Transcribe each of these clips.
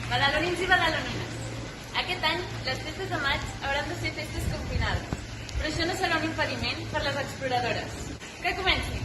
Badalonins i badalonines, aquest any les festes de maig hauran de ser festes confinades, però això no serà un impediment per les exploradores. Que comencin!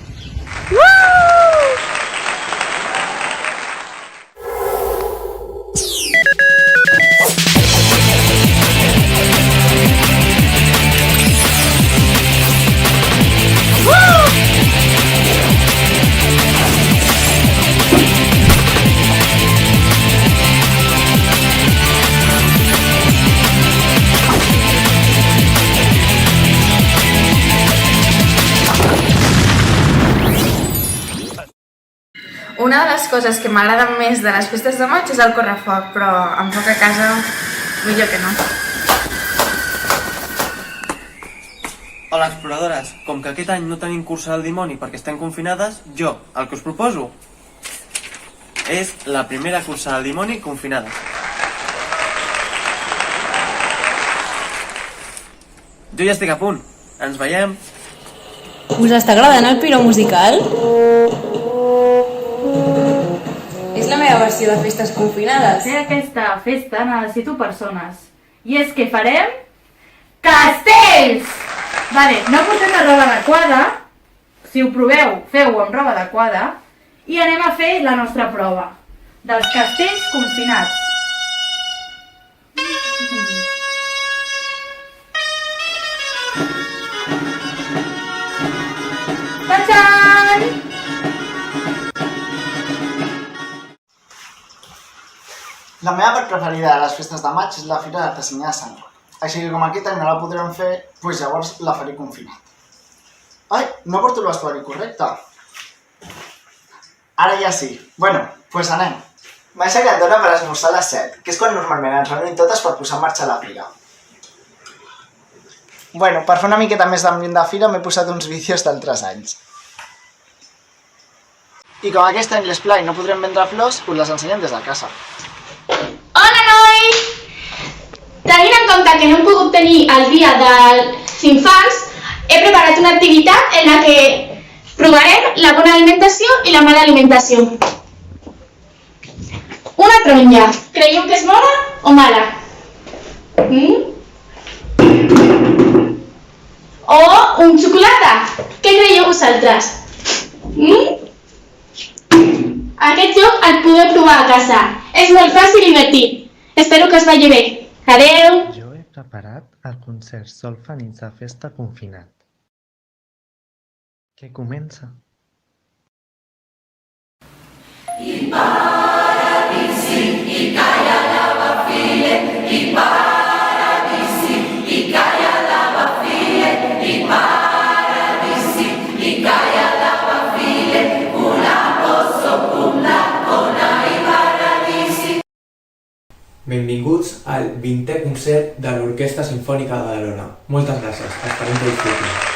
Una de les coses que m'agraden més de les festes de maig és el correfoc, però amb foc a casa millor que no. Hola, exploradores. Com que aquest any no tenim cursa del dimoni perquè estem confinades, el que us proposo és la primera cursa del dimoni confinada. Jo ja estic a punt. Ens veiem. Us està agradant el piro musical? És la meva versió de festes confinades. Per fer aquesta festa necessito persones. I és que farem castells! Vale, no portem la roba adequada. Si ho proveu, feu-ho amb roba adequada. I anem a fer la nostra prova dels castells confinats. Ta-txan! La meva part preferida de les festes de maig és la Fira d'Artesania de Sant Roc. Així que com aquest any no la podrem fer, doncs llavors la faré confinat. Ai, no porto el vestuari correcte. Ara ja sí. Bueno, doncs anem. M'ha aixecat d'hora per esmorzar a les 7, que és quan normalment ens reunim totes per posar en marxa la fira. Bueno, per fer una miqueta més d'ambient de fira m'he posat uns vídeos d'altres anys. I com aquest any l'esplai no podrem vendre flors, us les ensenyem des de casa. Hola, nois! Tenint en compte que no hem pogut tenir el dia dels infants, he preparat una activitat en la que provarem la bona alimentació i la mala alimentació. Una taronja. Creieu que és bona o mala? O un xocolata. Què creieu vosaltres? Aquest joc el podeu provar a casa. És molt fàcil i divertit. Espero que us vagi bé. Adeu! Jo he preparat el concert Solfenits de festa confinat. Què comença? Benvinguts al 20è concert de l'Orquestra Simfònica de Badalona. Moltes gràcies, esperem que ho disfrutin.